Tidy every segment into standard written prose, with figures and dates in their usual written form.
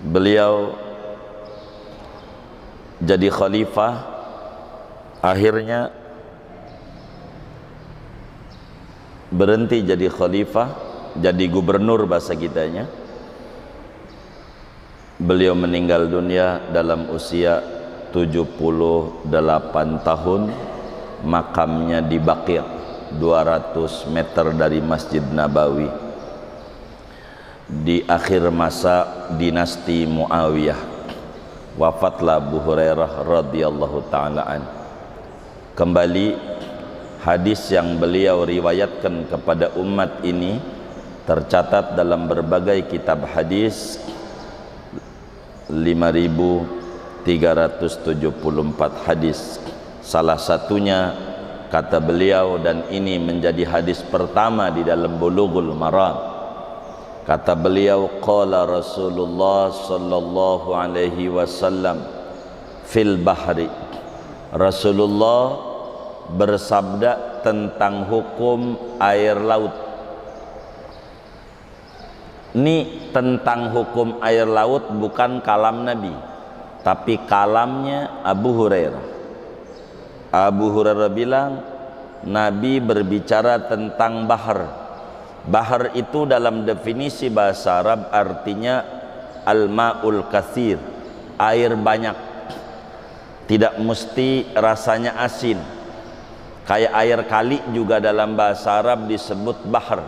beliau jadi khalifah, akhirnya berhenti jadi khalifah, jadi gubernur bahasa kitanya. Beliau meninggal dunia dalam usia 78 tahun. Makamnya di Baqi', 200 meter dari Masjid Nabawi, di akhir masa dinasti Muawiyah. Wafatlah Abu Hurairah radhiyallahu ta'ala an. Kembali, hadis yang beliau riwayatkan kepada umat ini tercatat dalam berbagai kitab hadis, 5.374 hadis. Salah satunya kata beliau, dan ini menjadi hadis pertama di dalam Bulughul Maram, kata beliau, qala Rasulullah sallallahu alaihi wasallam fil bahri. Rasulullah bersabda tentang hukum air laut. Ini tentang hukum air laut bukan kalam Nabi, tapi kalamnya Abu Hurairah. Abu Hurairah bilang Nabi berbicara tentang bahar. Bahar itu dalam definisi bahasa Arab artinya al-ma'ul katsir, air banyak. Tidak mesti rasanya asin. Kayak air kali juga dalam bahasa Arab disebut bahar.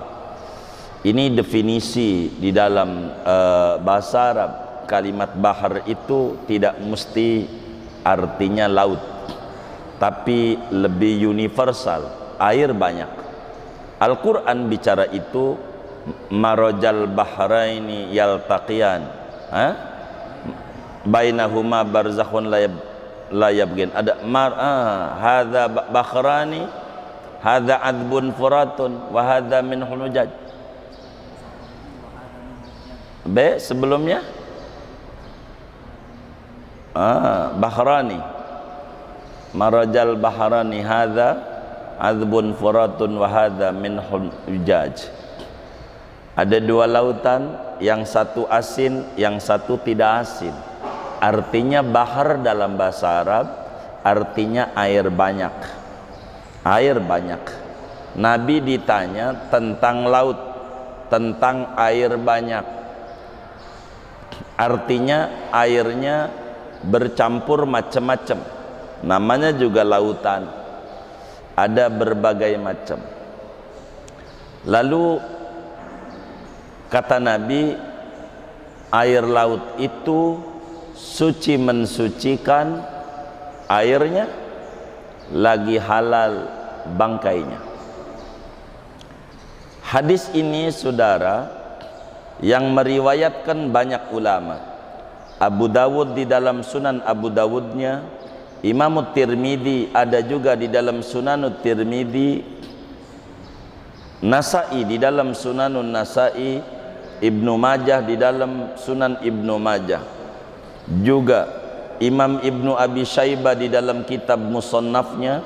Ini definisi di dalam bahasa Arab. Kalimat bahar itu tidak mesti artinya laut, tapi lebih universal, air banyak. Al-Quran bicara itu, marajal bahraini yaltaqiyan, bainahuma barzakhun la yabghin. Ada hadza bahrani, hadza adbun furatun, wa hadza min hunujaj. B sebelumnya bahrani, marajal bahrani, hadza azbun furatun wa hadza min hujaj. Ada dua lautan, yang satu asin, yang satu tidak asin. Artinya bahar dalam bahasa Arab artinya air banyak. Air banyak. Nabi ditanya tentang laut, tentang air banyak. Artinya airnya bercampur macam-macam. Namanya juga lautan, ada berbagai macam. Lalu kata Nabi, air laut itu suci mensucikan, airnya lagi halal bangkainya. Hadis ini saudara yang meriwayatkan banyak ulama. Abu Dawud di dalam Sunan Abu Dawudnya, Imam Tirmidzi ada juga di dalam Sunanut Tirmidzi, Nasa'i di dalam Sunanun Nasa'i, Ibnu Majah di dalam Sunan Ibnu Majah, juga Imam Ibnu Abi Syaibah di dalam kitab Musannafnya,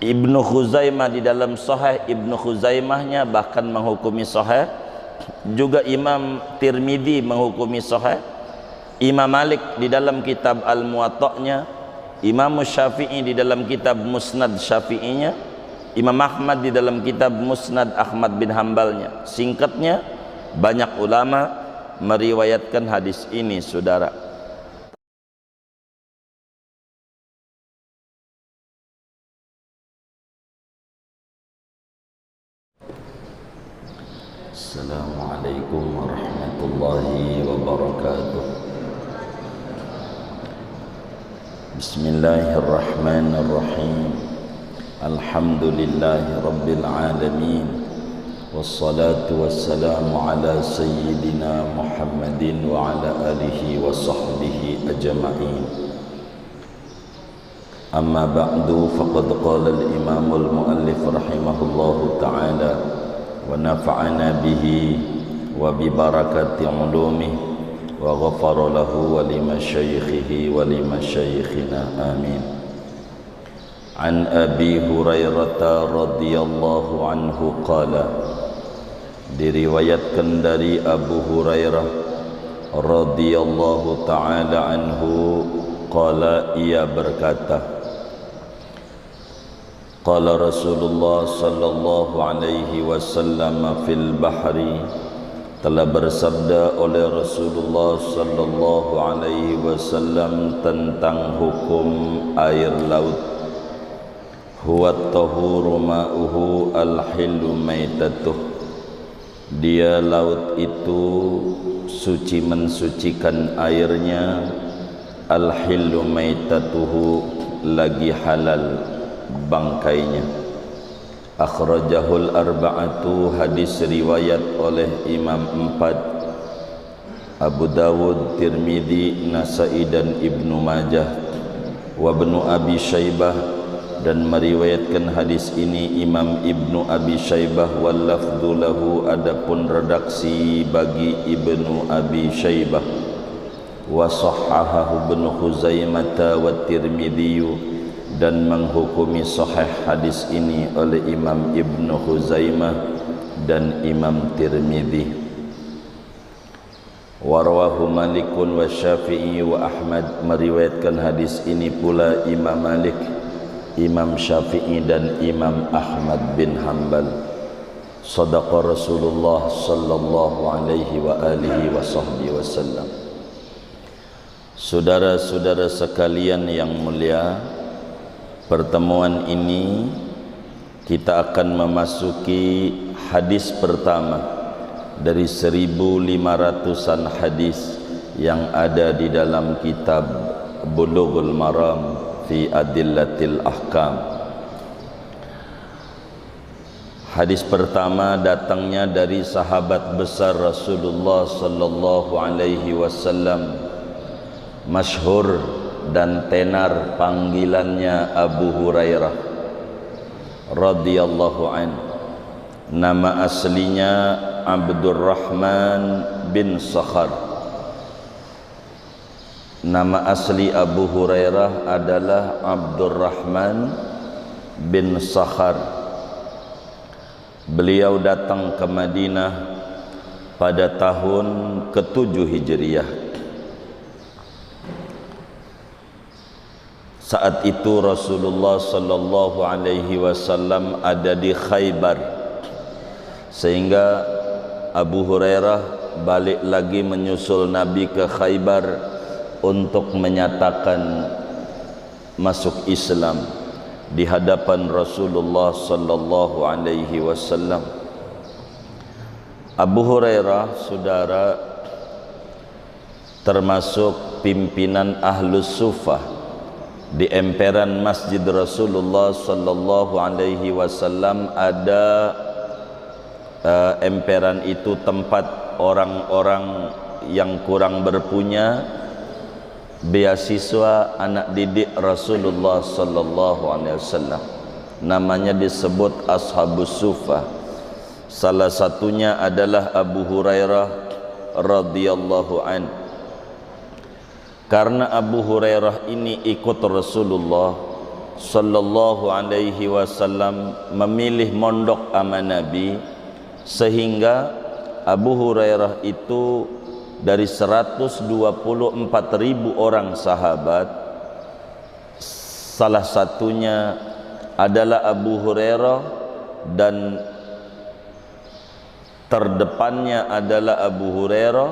Ibnu Khuzaimah di dalam Sahih Ibnu Khuzaimahnya bahkan menghukumi sahih, juga Imam Tirmidzi menghukumi sahih, Imam Malik di dalam kitab Al-Muwatta'nya, Imam Syafi'i di dalam kitab Musnad Syafi'inya, Imam Ahmad di dalam kitab Musnad Ahmad bin Hambalnya. Singkatnya, banyak ulama meriwayatkan hadis ini saudara. Assalamualaikum warahmatullahi wabarakatuh. Bismillahirrahmanirrahim. Alhamdulillahi rabbil alamin. Wassalatu wassalamu ala sayyidina Muhammadin wa ala alihi wa sahbihi ajma'in. Amma ba'du, faqad qala al-imam al-muallif rahimahullahu ta'ala wa nafa'ana bihi wa bi barakati ulumihi wa ghafara lahu wa limasyaikhihi wa limasyayikhina amin. An Abi Hurairah radhiyallahu anhu qala, diriwayatkan dari Abu Hurairah radhiyallahu ta'ala anhu qala, ia berkata, qala Rasulullah sallallahu alaihi wasallam fil bahri, telah bersabda oleh Rasulullah sallallahu alaihi wasallam tentang hukum air laut, huwa tahuru ma'uhu al-hillu maitatuh, dia laut itu suci mensucikan airnya, al-hillu maitatuhu lagi halal bangkainya. Akhrajahul arba'atu, hadis riwayat oleh Imam 4, Abu Dawud, Tirmidzi, Nasa'i dan Ibnu Majah, wa Ibnu Abi Syaibah, dan meriwayatkan hadis ini Imam Ibnu Abi Syaibah, wal lafdhu lahu, adapun redaksi bagi Ibnu Abi Syaibah, wa sahhahahu Ibnu Khuzaimah wa Tirmidzi, dan menghukumi sahih hadis ini oleh Imam Ibnu Khuzaimah dan Imam Tirmidzi. Warawahu Malikun wa Syafi'i wa Ahmad, meriwayatkan hadis ini pula Imam Malik, Imam Syafi'i dan Imam Ahmad bin Hanbal. Sadaqa Rasulullah sallallahu alaihi wa alihi wa sahbihi wasallam. Saudara-saudara sekalian yang mulia, pertemuan ini kita akan memasuki hadis pertama dari 1500-an hadis yang ada di dalam kitab Bulughul Maram fi Adillatil Ahkam. Hadis pertama datangnya dari sahabat besar Rasulullah sallallahu alaihi wasallam, masyhur dan tenar panggilannya Abu Hurairah radhiyallahu an. Nama aslinya Abdurrahman bin Sakhar. Nama asli Abu Hurairah adalah Abdurrahman bin Sakhar. Beliau datang ke Madinah pada tahun ke-7 Hijriah. Saat itu Rasulullah sallallahu alaihi wasallam ada di Khaybar, sehingga Abu Hurairah balik lagi menyusul Nabi ke Khaybar untuk menyatakan masuk Islam di hadapan Rasulullah sallallahu alaihi wasallam. Abu Hurairah, saudara, termasuk pimpinan Ahlus Sufah di emperan Masjid Rasulullah sallallahu alaihi wasallam. Ada emperan itu tempat orang-orang yang kurang berpunya, beasiswa anak didik Rasulullah sallallahu alaihi wasallam. Namanya disebut Ashabus Sufah. Salah satunya adalah Abu Hurairah radhiyallahu anhu. Karena Abu Hurairah ini ikut Rasulullah sallallahu alaihi wasallam, memilih mondok sama Nabi, sehingga Abu Hurairah itu dari 124.000 orang sahabat, salah satunya adalah Abu Hurairah dan terdepannya adalah Abu Hurairah,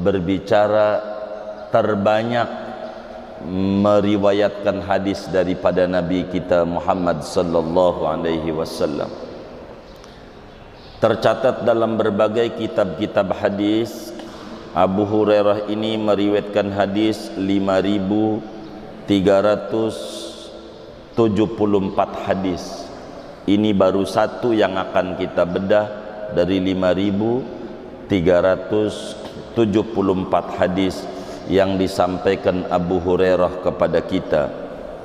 berbicara terbanyak meriwayatkan hadis daripada Nabi kita Muhammad sallallahu alaihi wasallam. Tercatat dalam berbagai kitab-kitab hadis, Abu Hurairah ini meriwayatkan hadis 5.374 hadis. Ini baru satu yang akan kita bedah dari 5.374 hadis yang disampaikan Abu Hurairah kepada kita.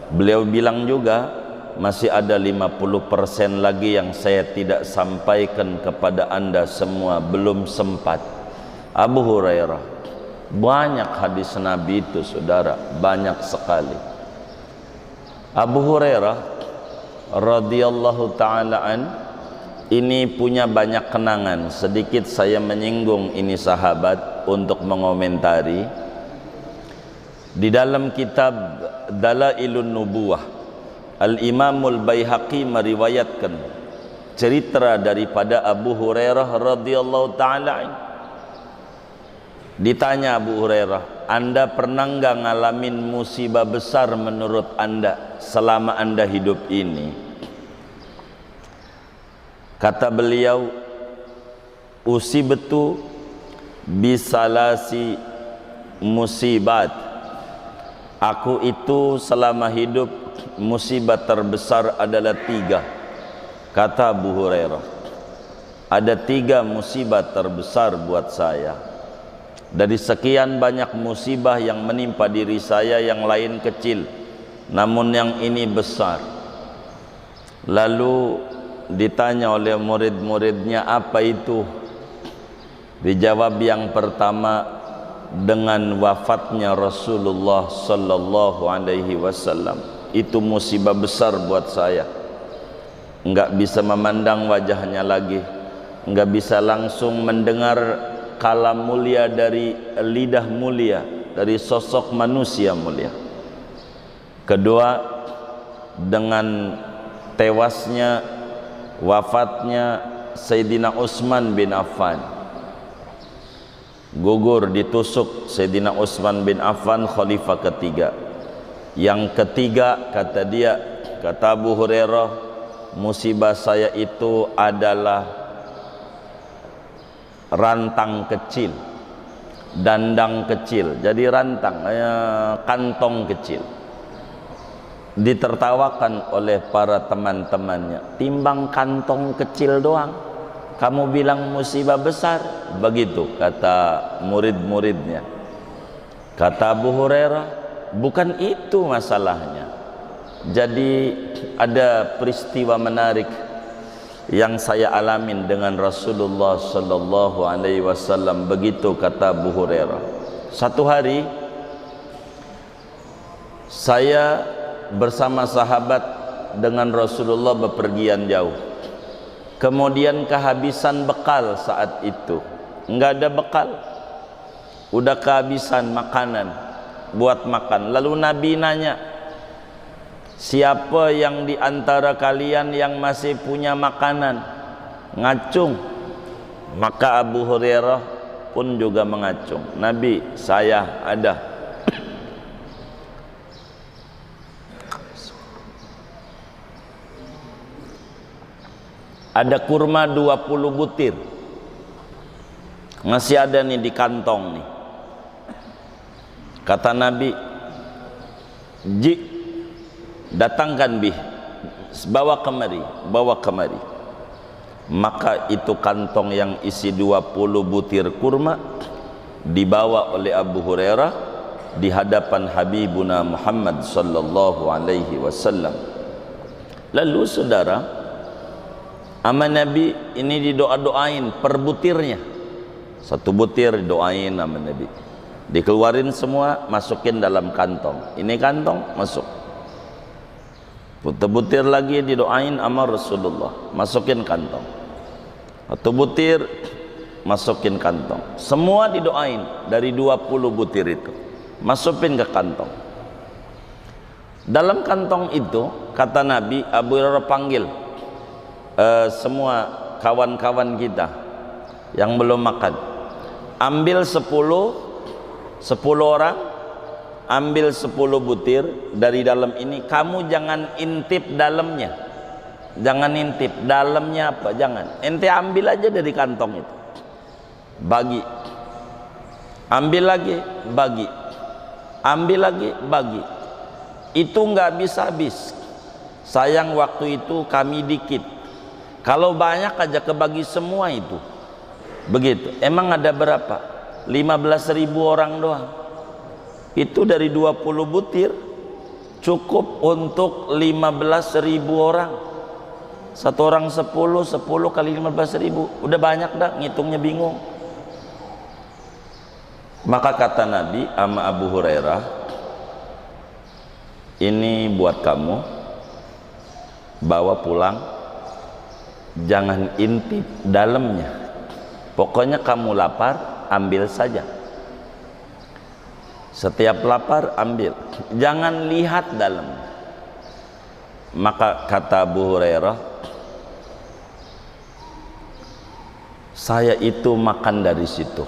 Beliau bilang juga masih ada 50% lagi yang saya tidak sampaikan kepada anda semua, belum sempat. Abu Hurairah, banyak hadis Nabi itu, saudara, banyak sekali. Abu Hurairah radhiyallahu ta'ala an ini punya banyak kenangan. Sedikit saya menyinggung ini sahabat untuk mengomentari. Di dalam kitab Dalailun Nubuwah, Al-Imamul Baihaqi meriwayatkan cerita daripada Abu Hurairah radhiyallahu ta'ala. Ditanya Abu Hurairah, Anda pernah nggak ngalamin musibah besar menurut Anda selama Anda hidup ini? Kata beliau, usibtu bisalasi musibat. Aku itu selama hidup musibah terbesar adalah 3. Kata Abu Hurairah, ada 3 musibah terbesar buat saya. Dari sekian banyak musibah yang menimpa diri saya, yang lain kecil, namun yang ini besar. Lalu ditanya oleh murid-muridnya, apa itu? Dijawab yang pertama, dengan wafatnya Rasulullah sallallahu alaihi wasallam. Itu musibah besar buat saya. Enggak bisa memandang wajahnya lagi, enggak bisa langsung mendengar kalam mulia dari lidah mulia, dari sosok manusia mulia. Kedua, dengan tewasnya, wafatnya Sayyidina Utsman bin Affan. Gugur ditusuk Sayyidina Utsman bin Affan, khalifah ketiga. Yang ketiga, kata dia, kata Abu Hurairah, musibah saya itu adalah rantang kecil, dandang kecil. Jadi rantang, kantong kecil. Ditertawakan oleh para teman-temannya. Timbang kantong kecil doang, kamu bilang musibah besar? Begitu kata murid-muridnya. Kata Abu Hurairah, bukan itu masalahnya. Jadi ada peristiwa menarik yang saya alamin dengan Rasulullah sallallahu alaihi wasallam. Begitu kata Abu Hurairah. Satu hari saya bersama sahabat dengan Rasulullah bepergian jauh. Kemudian kehabisan bekal saat itu. Enggak ada bekal. Udah kehabisan makanan buat makan. Lalu Nabi nanya, siapa yang di antara kalian yang masih punya makanan? Ngacung. Maka Abu Hurairah pun juga mengacung. Nabi, saya ada. Ada kurma 20 butir. Masih ada nih di kantong nih. Kata Nabi, datangkan bih, bawa kemari, bawa kemari. Maka itu kantong yang isi 20 butir kurma dibawa oleh Abu Hurairah di hadapan Habibuna Muhammad sallallahu alaihi wasallam. Lalu saudara, sama Nabi ini didoa-doain per butirnya. Satu butir didoain sama Nabi. Dikeluarin semua, masukin dalam kantong. Ini kantong, masuk. Butir-butir lagi didoain sama Rasulullah, masukin kantong. Satu butir, masukin kantong. Semua didoain dari 20 butir itu, masukin ke kantong. Dalam kantong itu, kata Nabi, Abu Hurairah panggil semua kawan-kawan kita yang belum makan. Ambil 10 orang, ambil 10 butir dari dalam ini. Kamu jangan intip dalamnya, jangan intip dalamnya apa, jangan. Ente ambil aja dari kantong itu, bagi. Ambil lagi, bagi. Ambil lagi, bagi. Itu nggak bisa habis. Sayang waktu itu kami dikit. Kalau banyak aja kebagi semua itu. Begitu. Emang ada berapa? 15.000 orang doang. Itu dari 20 butir cukup untuk 15.000 orang. Satu orang 10 kali 15.000, udah banyak dah, ngitungnya bingung. Maka kata Nabi sama Abu Hurairah, ini buat kamu, bawa pulang. jangan intip dalamnya. Pokoknya kamu lapar, ambil saja. Setiap lapar ambil, jangan lihat dalam. Maka kata Abu Hurairah, saya itu makan dari situ.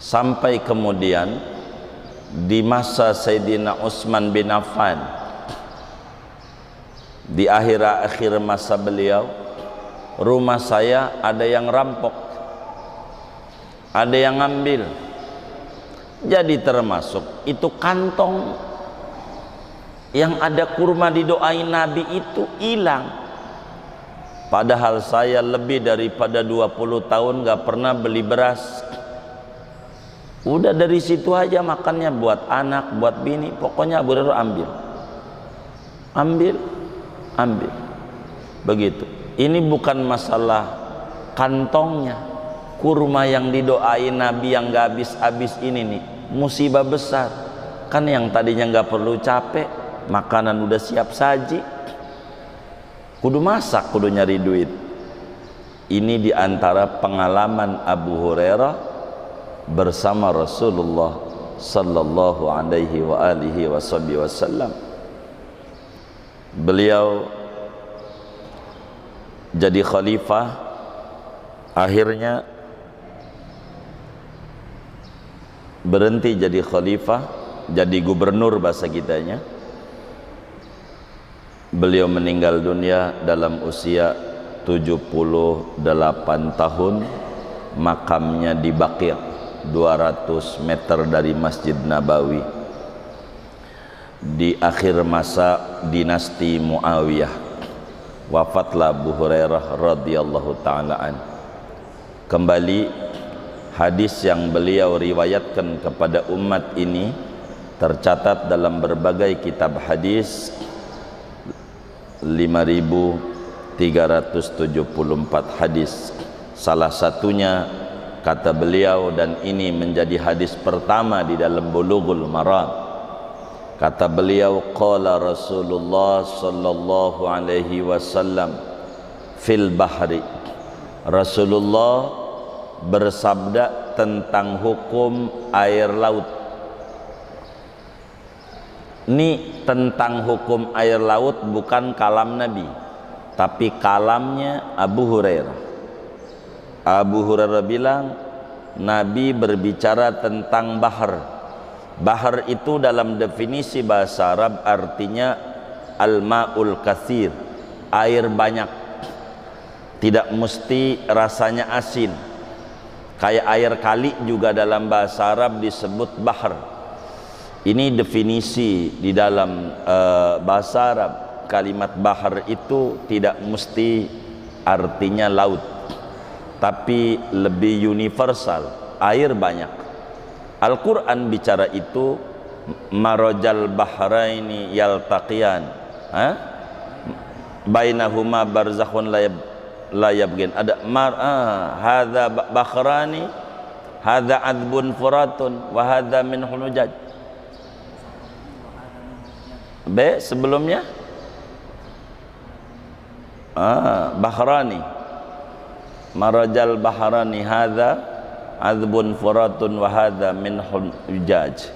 Sampai kemudian di masa Sayyidina Utsman bin Affan, di akhir masa beliau, rumah saya ada yang rampok, ada yang ngambil. Jadi termasuk itu kantong yang ada kurma didoain Nabi itu hilang. Padahal saya lebih daripada 20 tahun gak pernah beli beras. Udah dari situ aja makannya, buat anak, buat bini. Pokoknya Abu Hurairah ambil. Begitu. Ini bukan masalah kantongnya. Kurma yang didoain Nabi yang gak habis-habis ini nih, musibah besar. Kan yang tadinya gak perlu capek, makanan udah siap saji, kudu masak, kudu nyari duit. Ini diantara pengalaman Abu Hurairah bersama Rasulullah sallallahu alaihi wa alihi wasallam. Beliau jadi khalifah, akhirnya berhenti jadi khalifah, jadi gubernur bahasa kitanya. Beliau meninggal dunia dalam usia 78 tahun. Makamnya di Baqi', 200 meter dari Masjid Nabawi, di akhir masa dinasti Muawiyah. Wafatlah Abu Hurairah radhiyallahu ta'ala an. Kembali, hadis yang beliau riwayatkan kepada umat ini tercatat dalam berbagai kitab hadis, 5.374 hadis. Salah satunya kata beliau, dan ini menjadi hadis pertama di dalam Bulughul Maram, kata beliau, qala Rasulullah sallallahu alaihi wasallam fil bahri. Rasulullah bersabda tentang hukum air laut. Ini tentang hukum air laut, bukan kalam Nabi, tapi kalamnya Abu Hurairah. Abu Hurairah bilang Nabi berbicara tentang bahar. Bahar itu dalam definisi bahasa Arab artinya al-ma'ul katsir, air banyak. Tidak mesti rasanya asin. Kayak air kali juga dalam bahasa Arab disebut bahar. Ini definisi di dalam bahasa Arab. Kalimat bahar itu tidak mesti artinya laut, tapi lebih universal, air banyak. Al-Quran bicara itu, marajal bahraini yaltaqiyan, bainahuma barzakhun la yabghin. Ada hadza bakhrani, hadza adbun furatun, wa hadza min hunujaj. B sebelumnya bahrani, marajal bahrani, hadza adbun furatun wa hadza min hunujaj.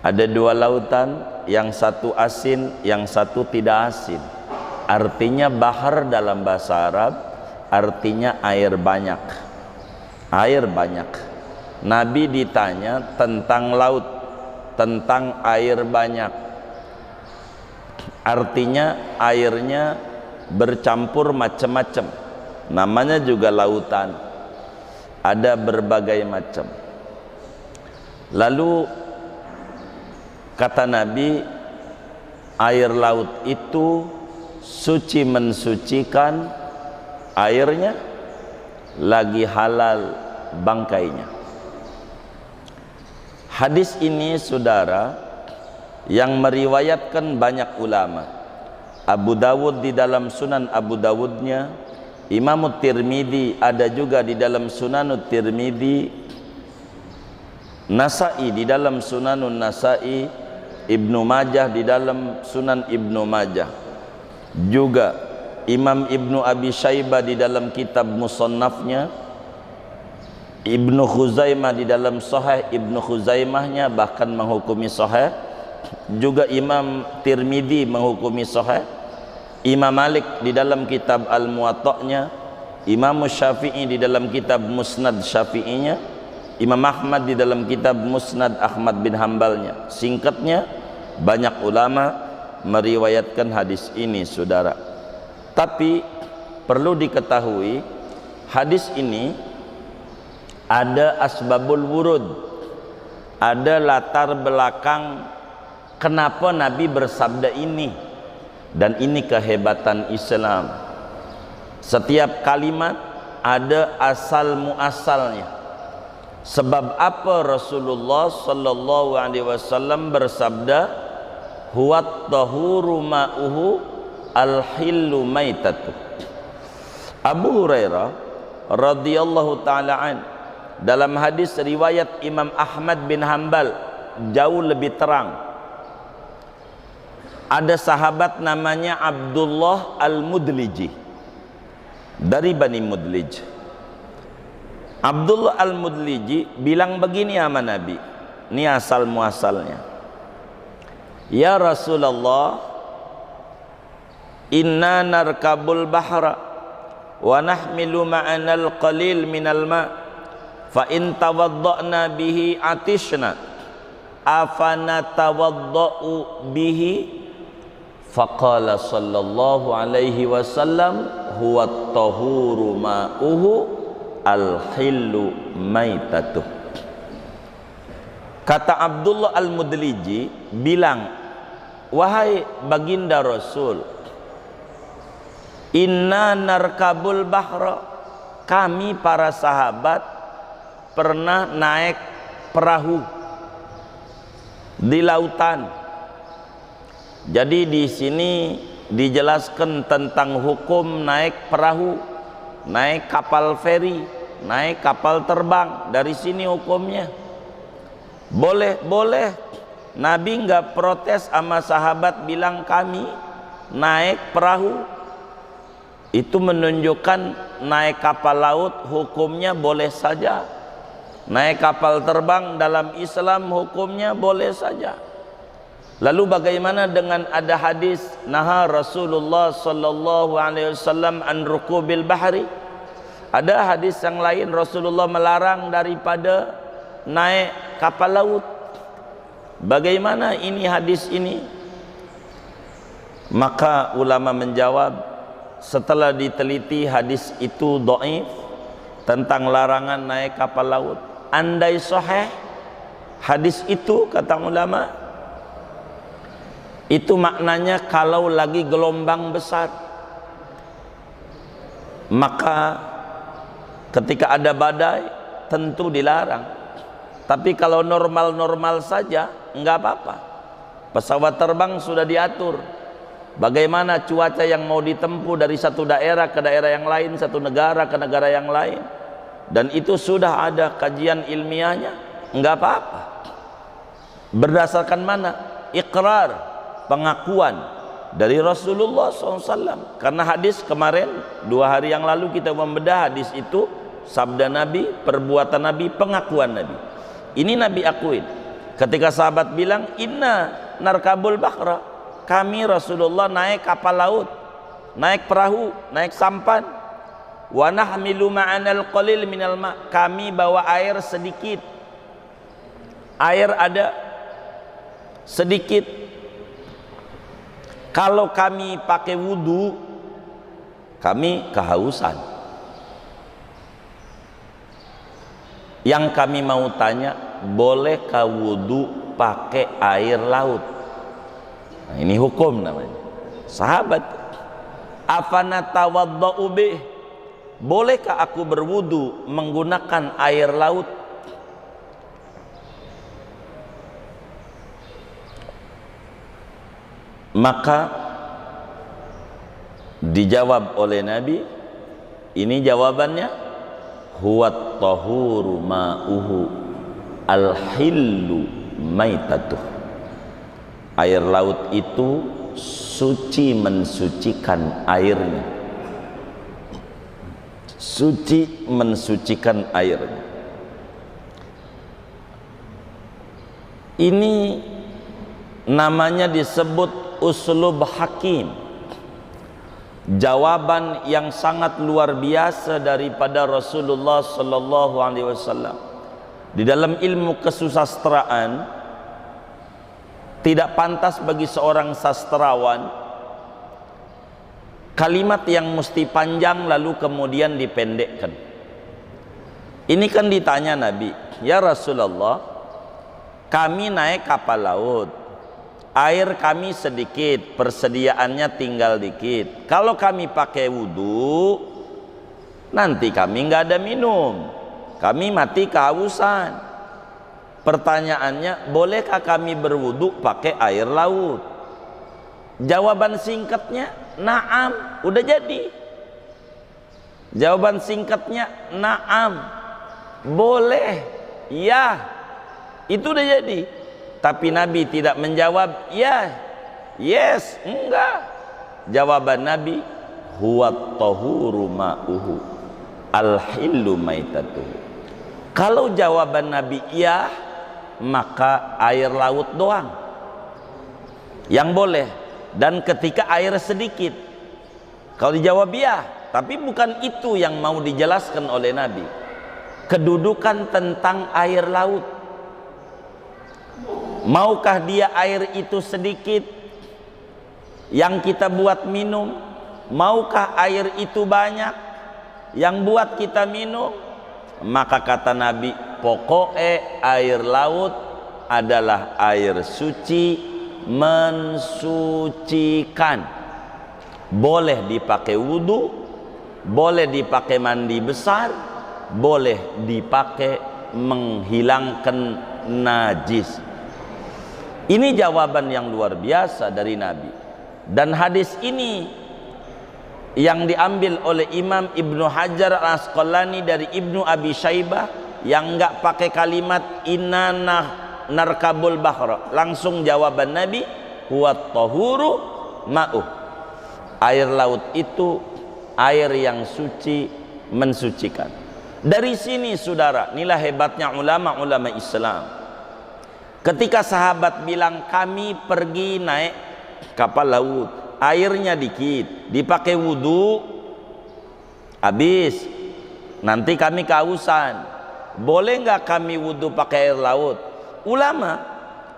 Ada dua lautan, yang satu asin, yang satu tidak asin. Artinya bahar dalam bahasa Arab artinya air banyak. Air banyak. Nabi ditanya tentang laut, tentang air banyak. Artinya airnya bercampur macam-macam. Namanya juga lautan. Ada berbagai macam. Lalu kata Nabi, air laut itu suci mensucikan, airnya lagi halal bangkainya. Hadis ini saudara yang meriwayatkan banyak ulama. Abu Dawud di dalam Sunan Abu Dawudnya, Imam Tirmidzi ada juga di dalam Sunanut Tirmidzi, Nasa'i di dalam Sunanun Nasa'i, Ibnu Majah di dalam Sunan Ibnu Majah, juga Imam Ibnu Abi Syaibah di dalam kitab Musannafnya, Ibnu Khuzaimah di dalam Sahih Ibnu Khuzaimahnya bahkan menghukumi sahih, juga Imam Tirmidzi menghukumi sahih, Imam Malik di dalam kitab Al-Muwatta'nya, Imam Syafi'i di dalam kitab Musnad Syafi'inya, Imam Ahmad di dalam kitab Musnad Ahmad bin Hambalnya. Singkatnya, banyak ulama meriwayatkan hadis ini, saudara. Tapi perlu diketahui, hadis ini ada asbabul wurud, ada latar belakang kenapa Nabi bersabda ini, dan ini kehebatan Islam. Setiap kalimat ada asal muasalnya. Sebab apa Rasulullah sallallahu alaihi wasallam bersabda, huwat tahuru ma'uhu al-hillu maitatu. Abu Hurairah radhiyallahu taala an, dalam hadis riwayat Imam Ahmad bin Hanbal jauh lebih terang, ada sahabat namanya Abdullah Al-Mudliji dari Bani Mudlij. Abdullah Al-Mudliji bilang begini sama Nabi, ini asal muasalnya, ya Rasulullah, inna narkabul bahra wa nahmilu ma'anal qalil minal ma' fa in tawadda'na bihi atishna afana tawadda'u bihi. Faqala sallallahu alaihi wasallam huwa tahuru ma'uhu al-hillu maitatuh. Kata Abdullah Al-Mudliji bilang, wahai baginda Rasul, inna narkabul bahra, kami para sahabat pernah naik perahu di lautan. Jadi di sini dijelaskan tentang hukum naik perahu, naik kapal feri, naik kapal terbang. Dari sini hukumnya boleh. Nabi nggak protes sama sahabat bilang kami naik perahu. Itu menunjukkan naik kapal laut hukumnya boleh saja. Naik kapal terbang dalam Islam hukumnya boleh saja. Lalu bagaimana dengan ada hadis naha Rasulullah sallallahu alaihi wasallam an rukubil bahri? Ada hadis yang lain Rasulullah melarang daripada naik kapal laut. Bagaimana ini hadis ini? Maka ulama menjawab, setelah diteliti hadis itu dhaif tentang larangan naik kapal laut. Andai sahih hadis itu, kata ulama, itu maknanya kalau lagi gelombang besar, maka ketika ada badai tentu dilarang. Tapi kalau normal-normal saja enggak apa-apa. Pesawat terbang sudah diatur bagaimana cuaca yang mau ditempuh dari satu daerah ke daerah yang lain, satu negara ke negara yang lain, dan itu sudah ada kajian ilmiahnya, enggak apa-apa. Berdasarkan mana? Iqrar, pengakuan dari Rasulullah SAW. Karena hadis kemarin 2 hari yang lalu kita membedah hadis itu, sabda Nabi, perbuatan Nabi, pengakuan Nabi. Ini Nabi akuin. Ketika sahabat bilang inna narkabul bahra, kami Rasulullah naik kapal laut, naik perahu, naik sampan. Wa nahmilu ma'anal qalil minal ma', kami bawa air sedikit. Air ada sedikit. Kalau kami pakai wudu, kami kehausan. Yang kami mau tanya, bolehkah wudu pakai air laut? Nah, ini hukum namanya. Sahabat, afana tawadda'u bih, bolehkah aku berwudu menggunakan air laut? Maka dijawab oleh Nabi, ini jawabannya, huwat tahuru ma'uhu al-hillu maitatuh. Air laut itu suci mensucikan airnya. suci mensucikan airnya. Ini namanya disebut uslub hakim, jawaban yang sangat luar biasa daripada Rasulullah sallallahu alaihi wasallam. Di dalam ilmu kesusastraan tidak pantas bagi seorang sastrawan kalimat yang mesti panjang lalu kemudian dipendekkan. Ini kan ditanya Nabi, ya Rasulullah, kami naik kapal laut, air kami sedikit, persediaannya tinggal dikit. Kalau kami pakai wudhu, nanti kami nggak ada minum, kami mati kehausan. Pertanyaannya, bolehkah kami berwudhu pakai air laut? Jawaban singkatnya, na'am, udah jadi. Jawaban singkatnya, na'am, boleh, ya, itu udah jadi. Tapi Nabi tidak menjawab ya, yes, enggak. Jawaban Nabi, huwa tahuru ma'uhu al-hillu maitatuhu. Kalau jawaban Nabi ya, maka air laut doang yang boleh, dan ketika air sedikit. Kalau dijawab ya, tapi bukan itu yang mau dijelaskan oleh Nabi. Kedudukan tentang air laut, maukah dia air itu sedikit yang kita buat minum, maukah air itu banyak yang buat kita minum? Maka kata Nabi, pokoknya air laut adalah air suci, mensucikan. Boleh dipakai wudhu, boleh dipakai mandi besar, boleh dipakai menghilangkan najis. Ini jawaban yang luar biasa dari Nabi. Dan hadis ini yang diambil oleh Imam Ibnu Hajar Al-Asqalani dari Ibnu Abi Syaibah, yang enggak pakai kalimat inna narkabul bahra, langsung jawaban Nabi, huwa tahuru ma'uh. Air laut itu air yang suci, mensucikan. Dari sini saudara, inilah hebatnya ulama-ulama Islam. Ketika sahabat bilang kami pergi naik kapal laut, airnya dikit, dipakai wudhu, habis, nanti kami kehausan, boleh nggak kami wudhu pakai air laut? Ulama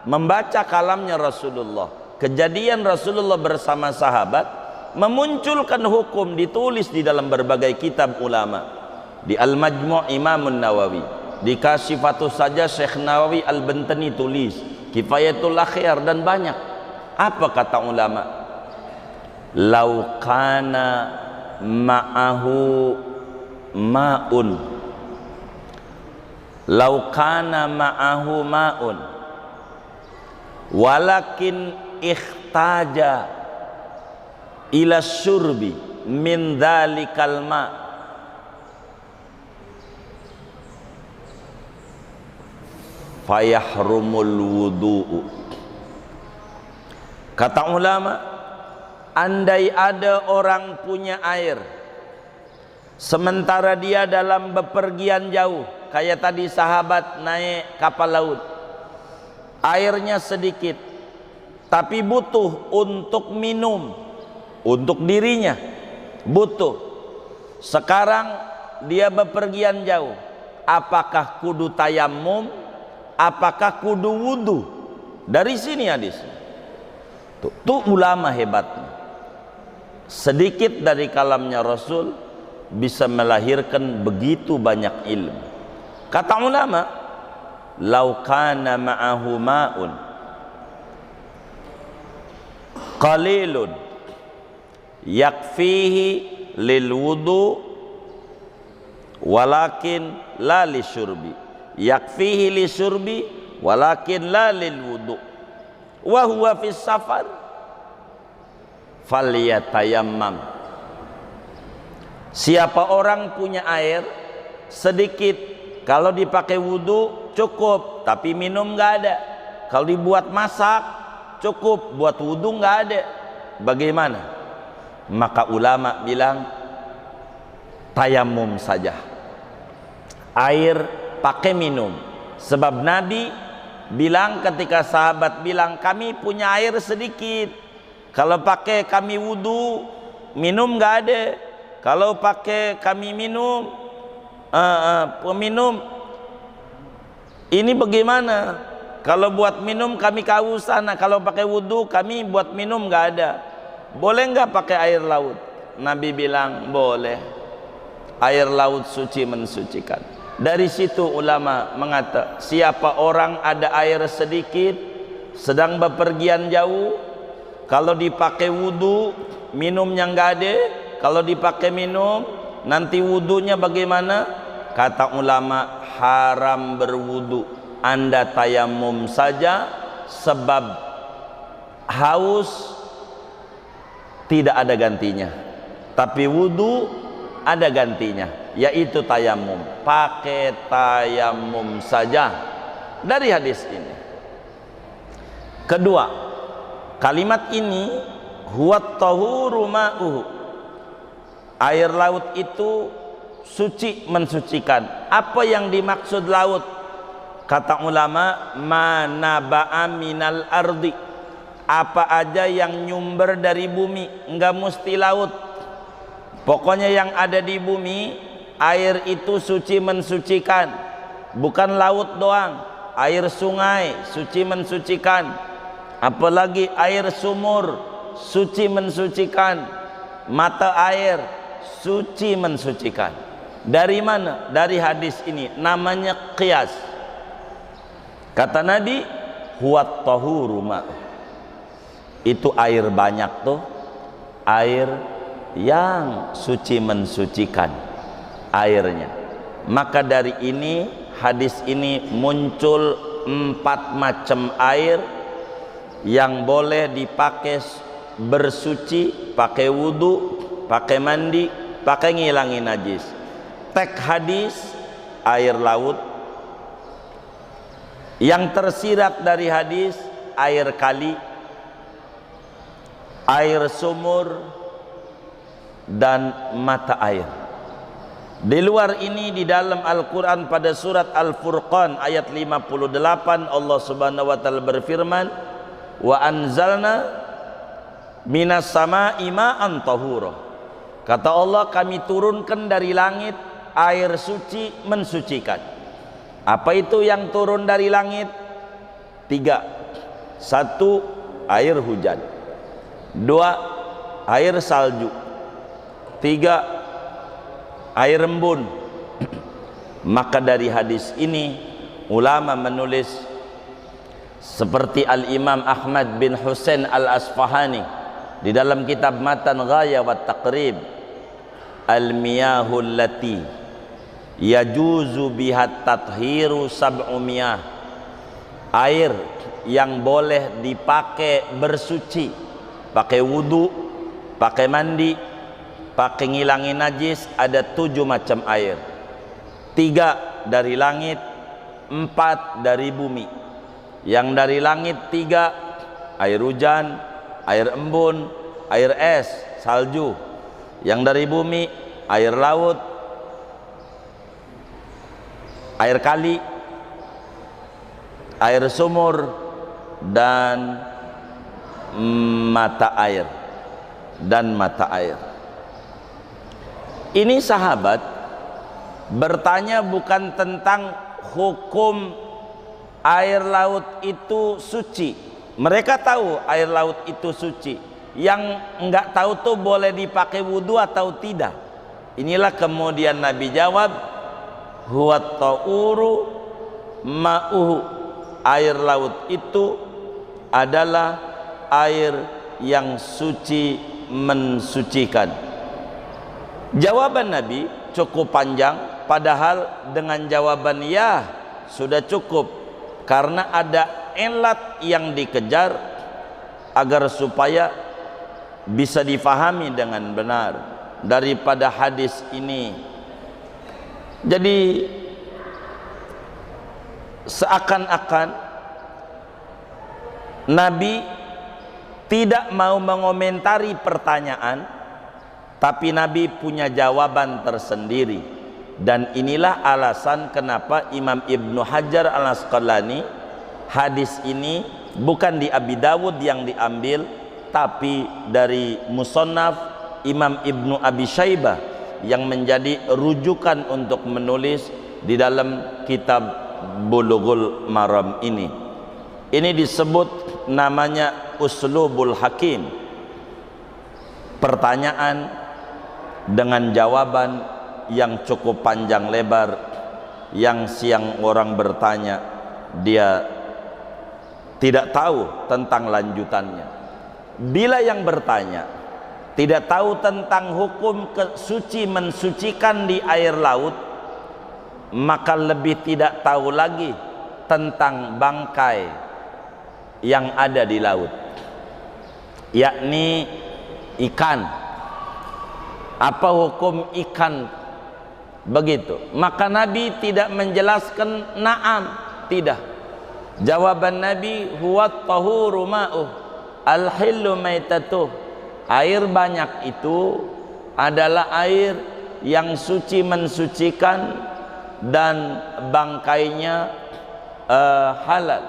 membaca kalamnya Rasulullah, kejadian Rasulullah bersama sahabat, memunculkan hukum, ditulis di dalam berbagai kitab ulama. Di Al-Majmu' Imam Nawawi, di Kasyifatus saja Syekh Nawawi Al-Bantani tulis, Kifayatul Akhyar, dan banyak. Apa kata ulama? Lau kana ma'ahu ma'un, lau kana ma'ahu ma'un walakin ikhtaja ila syurbi min dhalikal ma' fayahrumul wudu'u. Kata ulama, andai ada orang punya air, sementara dia dalam bepergian jauh, kayak tadi sahabat naik kapal laut, airnya sedikit, tapi butuh untuk minum, untuk dirinya butuh. Sekarang dia bepergian jauh, apakah kudu tayamum, apakah kudu wudhu? Dari sini hadis. Tuh ulama hebatnya. Sedikit dari kalamnya Rasul bisa melahirkan begitu banyak ilmu. Kata ulama, lau kana ma'ahu ma'un qalilun yakfihi lil wudu walakin la li syurbi, yakfihi li syurbi walakin la lil wudu, wa huwa fis safar falyatayammam. Siapa orang punya air sedikit, kalau dipakai wudhu cukup, tapi minum nggak ada. Kalau dibuat masak cukup, buat wudhu nggak ada. Bagaimana? Maka ulama bilang tayamum saja, air pakai minum. Sebab Nabi bilang, ketika sahabat bilang kami punya air sedikit, kalau pakai kami wudu, minum nggak ada. Kalau pakai kami minum, peminum ini bagaimana? Kalau buat minum kami kehausan, kalau pakai wudu kami buat minum nggak ada. Boleh nggak pakai air laut? Nabi bilang boleh. Air laut suci mensucikan. Dari situ ulama mengata, siapa orang ada air sedikit, sedang bepergian jauh, kalau dipakai wudu minumnya nggak ada. Kalau dipakai minum nanti wudunya bagaimana? Kata ulama, haram berwudu. Anda tayamum saja, sebab haus tidak ada gantinya, tapi wudu ada gantinya, yaitu tayamum. Pakai tayamum saja dari hadis ini. Kedua, kalimat ini huwat tahuru ma'uhu, air laut itu suci mensucikan. Apa yang dimaksud laut? Kata ulama, manaba'a minal ardi, apa aja yang nyumber dari bumi, enggak mesti laut. Pokoknya yang ada di bumi, air itu suci mensucikan. Bukan laut doang, air sungai suci mensucikan, apalagi air sumur suci mensucikan, mata air suci mensucikan. Dari mana? Dari hadis ini, namanya qiyas. Kata Nabi, huwat tahuru ma', itu air banyak tuh, air yang suci mensucikan airnya. Maka dari ini, hadis ini muncul 4 macam air yang boleh dipakai bersuci, pakai wudu, pakai mandi, pakai ngilangin najis. Teks hadis air laut. Yang tersirat dari hadis air kali, air sumur, dan mata air. Di luar ini, di dalam Al-Quran pada surat Al-Furqan ayat 58, Allah subhanahu wa ta'ala berfirman, wa anzalna minas sama'i ma'an tahura. Kata Allah, kami turunkan dari langit air suci mensucikan. Apa itu yang turun dari langit? 3. 1. Air hujan. 2. Air salju. 3. Air embun. Maka dari hadis ini ulama menulis seperti Al-Imam Ahmad bin Husain Al-Asfahani di dalam kitab Matan Ghaya wa Taqrib, al-miyahul lati yajuzu bihat tathiru sab'umiyah, air yang boleh dipakai bersuci, pakai wudu, pakai mandi, pakai ngilangin najis, ada 7 macam air. 3 dari langit, 4 dari bumi. Yang dari langit 3, air hujan, air embun, air es, salju. Yang dari bumi, air laut, air kali, air sumur, dan mata air. Ini sahabat bertanya bukan tentang hukum air laut itu suci. Mereka tahu air laut itu suci. Yang enggak tahu tuh boleh dipakai wudu atau tidak. Inilah kemudian Nabi jawab, huwat ta'uru ma'uhu, air laut itu adalah air yang suci mensucikan. Jawaban Nabi cukup panjang, padahal dengan jawaban ya sudah cukup, karena ada elat yang dikejar agar supaya bisa difahami dengan benar daripada hadis ini. Jadi seakan-akan Nabi tidak mau mengomentari pertanyaan Tapi Nabi punya jawaban tersendiri, dan inilah alasan kenapa Imam Ibnu Hajar Al-Asqalani hadis ini bukan di Abi Dawud yang diambil, tapi dari Musannaf Imam Ibnu Abi Syaibah yang menjadi rujukan untuk menulis di dalam kitab Bulughul Maram ini. Ini disebut namanya uslubul hakim, pertanyaan dengan jawaban yang cukup panjang lebar, yang siang orang bertanya dia tidak tahu tentang lanjutannya. Bila yang bertanya tidak tahu tentang hukum suci mensucikan di air laut, maka lebih tidak tahu lagi tentang bangkai yang ada di laut, yakni ikan. Apa hukum ikan? Begitu. Maka Nabi tidak menjelaskan na'am, tidak. Jawaban Nabi huwa tahuru ma'uh al-hillu maitatuh. Air banyak itu adalah air yang suci mensucikan dan bangkainya halal.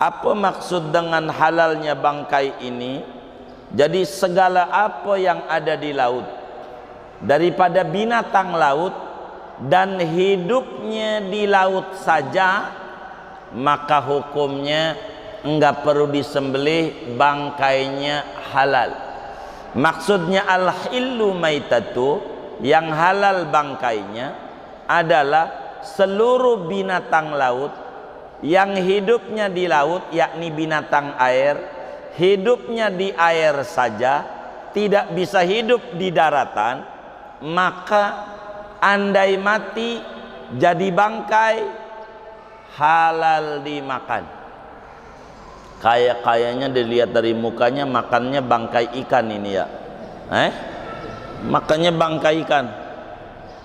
Apa maksud dengan halalnya bangkai ini? Jadi segala apa yang ada di laut daripada binatang laut dan hidupnya di laut saja, maka hukumnya enggak perlu disembelih, bangkainya halal. Maksudnya al-hillu maitatu, yang halal bangkainya adalah seluruh binatang laut yang hidupnya di laut, yakni binatang air, hidupnya di air saja, tidak bisa hidup di daratan, maka andai mati jadi bangkai halal dimakan. Kayaknya dilihat dari mukanya makannya bangkai ikan ini ya, makannya bangkai ikan.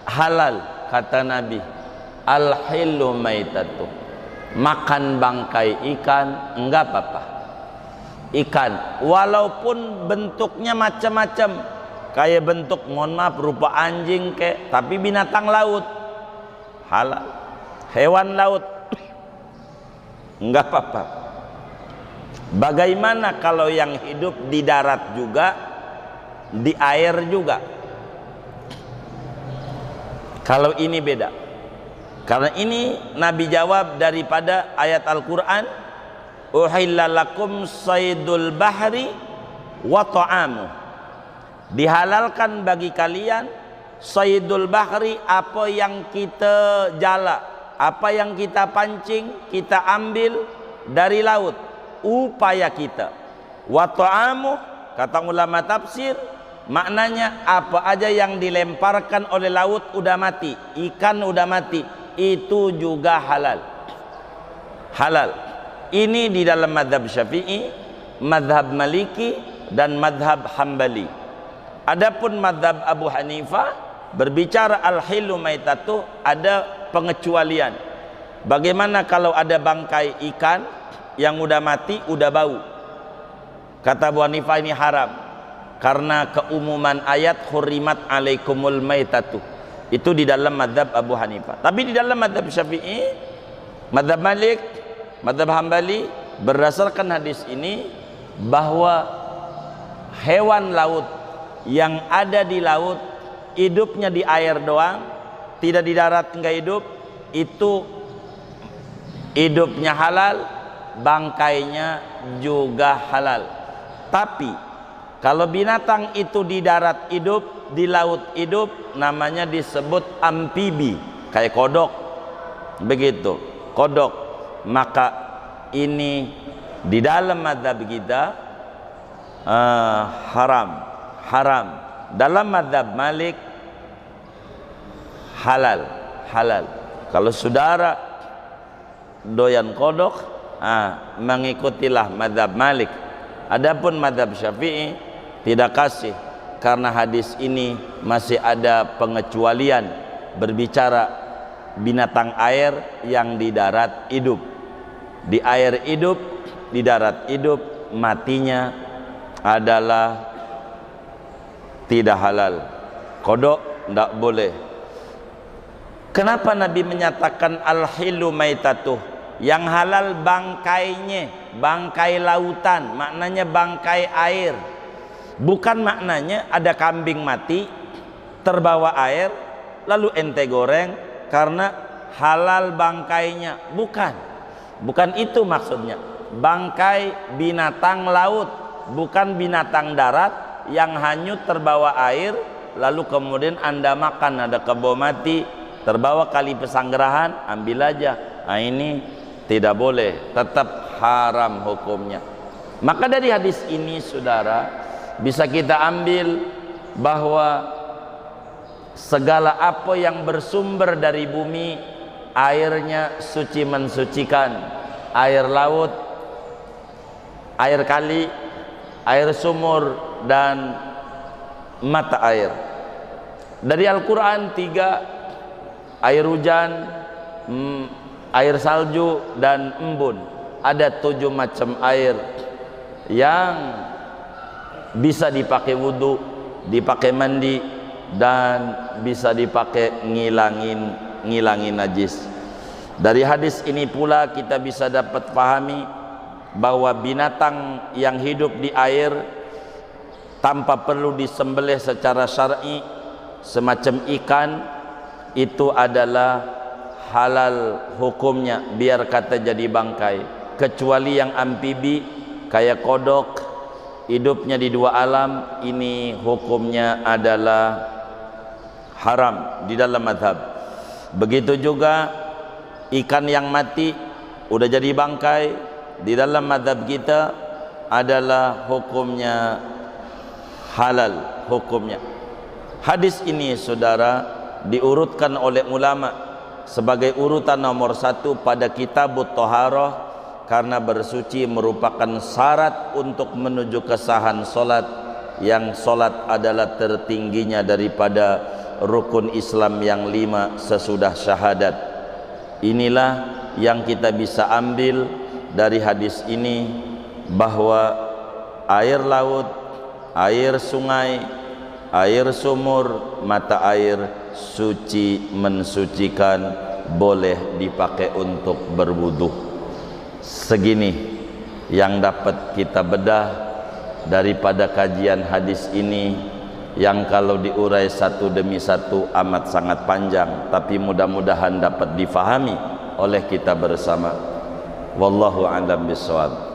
Halal kata Nabi, al-hillu maitatu, makan bangkai ikan enggak apa-apa. Ikan walaupun bentuknya macam-macam, kayak bentuk, mohon maaf, rupa anjing kayak, tapi binatang laut halal. Hewan laut enggak apa-apa. Bagaimana kalau yang hidup di darat juga, di air juga? Kalau ini beda. Karena ini Nabi jawab daripada ayat Al-Quran, uhilla lakum saydul bahri wa ta'amu. Dihalalkan bagi kalian saydul bahri, apa yang kita jala, apa yang kita pancing, kita ambil dari laut, upaya kita. Wa ta'amu, kata ulama tafsir, maknanya apa aja yang dilemparkan oleh laut udah mati, ikan udah mati, itu juga halal. Halal. Ini di dalam madhab Syafi'i, madhab Maliki, dan madhab Hambali. Adapun madhab Abu Hanifah berbicara al-hillu maitatu, ada pengecualian. Bagaimana kalau ada bangkai ikan yang udah mati, udah bau? Kata Abu Hanifah ini haram, karena keumuman ayat hurrimat alaikumul maitatu. Itu di dalam madhab Abu Hanifah. Tapi di dalam madhab Syafi'i, madhab Malik, madhab Hambali, berdasarkan hadis ini, bahwa hewan laut yang ada di laut, hidupnya di air doang, tidak di darat, enggak hidup, itu hidupnya halal, bangkainya juga halal. Tapi kalau binatang itu di darat hidup, di laut hidup, namanya disebut amfibi, kayak kodok. Begitu, kodok. Maka ini di dalam mazhab kita haram. Dalam mazhab Malik halal. Kalau saudara doyan kodok, mengikutilah mazhab Malik. Adapun mazhab Syafi'i tidak kasih, karena hadis ini masih ada pengecualian, berbicara binatang air yang di darat hidup. Di air hidup, di darat hidup, matinya adalah tidak halal. Kodok tidak boleh. Kenapa Nabi menyatakan al-hilu maitatuh? Yang halal bangkainya, bangkai lautan, maknanya bangkai air. Bukan maknanya ada kambing mati terbawa air lalu ente goreng karena halal bangkainya. Bukan itu maksudnya. Bangkai binatang laut, bukan binatang darat yang hanyut terbawa air lalu kemudian Anda makan. Ada kebo mati terbawa kali pesanggerahan, ambil aja. Nah, ini tidak boleh, tetap haram hukumnya. Maka dari hadis ini saudara bisa kita ambil bahwa segala apa yang bersumber dari bumi airnya suci mensucikan. Air laut, air kali, air sumur dan mata air. Dari Al-Quran 3, air hujan, air salju dan embun. Ada 7 macam air yang bisa dipakai wudhu, dipakai mandi, dan bisa dipakai ngilangin najis. Dari hadis ini pula kita bisa dapat pahami bahwa binatang yang hidup di air tanpa perlu disembelih secara syar'i, semacam ikan, itu adalah halal hukumnya, biar kata jadi bangkai. Kecuali yang amfibi kayak kodok, hidupnya di 2 alam, ini hukumnya adalah haram di dalam mazhab. Begitu juga ikan yang mati udah jadi bangkai, di dalam mazhab kita adalah hukumnya halal hukumnya. Hadis ini saudara diurutkan oleh ulama sebagai urutan nomor 1 pada Kitabut Thaharah, karena bersuci merupakan syarat untuk menuju kesahan solat, yang solat adalah tertingginya daripada rukun Islam yang 5 sesudah syahadat. Inilah yang kita bisa ambil dari hadis ini, bahwa air laut, air sungai, air sumur, mata air suci mensucikan, boleh dipakai untuk berwudu. Segini yang dapat kita bedah daripada kajian hadis ini, yang kalau diurai satu demi satu amat sangat panjang, tapi mudah-mudahan dapat difahami oleh kita bersama. Wallahu a'lam bishawab.